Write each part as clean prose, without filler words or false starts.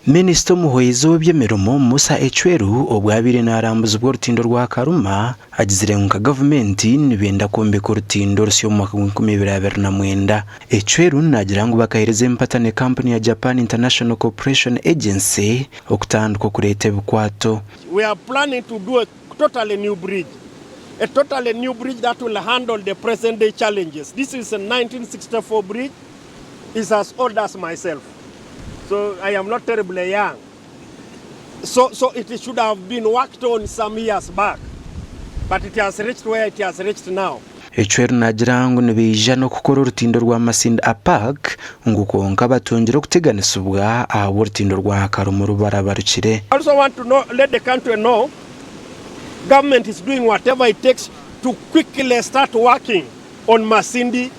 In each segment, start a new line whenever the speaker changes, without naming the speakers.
Minisita muhoizo w'eby'emirimo Musa Echweru obwabire narambuza bw'orutindo rwa Karuma agizire nka gavumenti nibenda kwombeka orutindo rusyo mu 2029. Echweru nagira ngo bakahereze empatane company ya Japan International Cooperation Agency okutandika kureta ebikwato.
We are planning to do a totally new bridge. A totally new bridge that will handle the present day challenges. This is a 1964 bridge. It's as old as myself. So I am not terribly young. So it should have been worked on some years back. But it has reached where it has reached now.
Echweru nagira ngo nibija no kukora urutindo rwa Masindi Park ngukonka batongera kuteganisubwa aho urutindo rwa Karuma rubarabarukire.
I also want to know, let the country know, government is doing whatever it takes to quickly start working on Masindi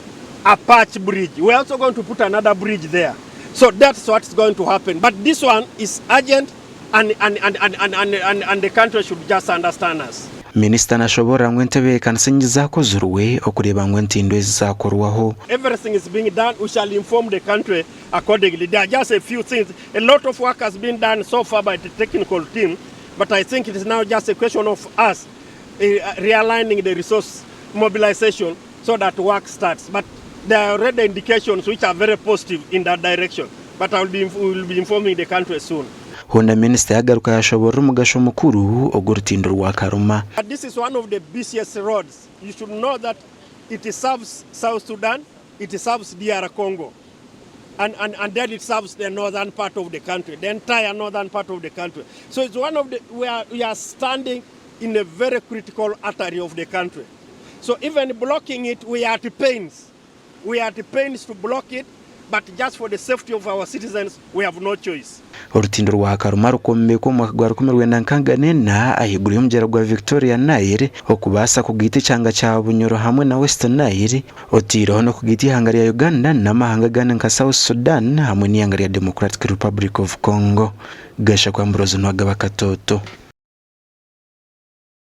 Park bridge. We're also going to put another bridge there. So that's what's going to happen. But this one is urgent and the country should just understand us.
Minister nashobora ngwentebe kansingiza kozurwe okureba ngwentindo ezizakorwaho.
Everything is being done. We shall inform the country accordingly. There are just a few things. A lot of work has been done so far by the technical team, but I think it is now just a question of us realigning the resource mobilization so that work starts. But there are already indications which are very positive in that direction. But we will be informing the country soon.
Honda Minister yagaruka yashobora umugasho mukuru ogurutindo rwa Karuma.
This is one of the busiest roads. You should know that it serves South Sudan, it serves DR Congo, and then it serves the northern part of the country, the entire northern part of the country. So it's one of the we are standing in a very critical artery of the country. So even blocking it, we are at pains. We are at pains to block it, but just for the safety of our citizens, we have no choice.
Orutindo rwa Karuma rukombeko mu mwaka wa 1994 ahigura y'umugera gwa Victoria Nile okubasa kugiti cyanga cya Bunyoro hamwe na Western Nile otiro no kugiti hangari ya Uganda n'amahanga gana nka South Sudan hamwe n'ihangari ya Democratic Republic of Congo. Gasha kwa Mbrozo n'Agabakatoto.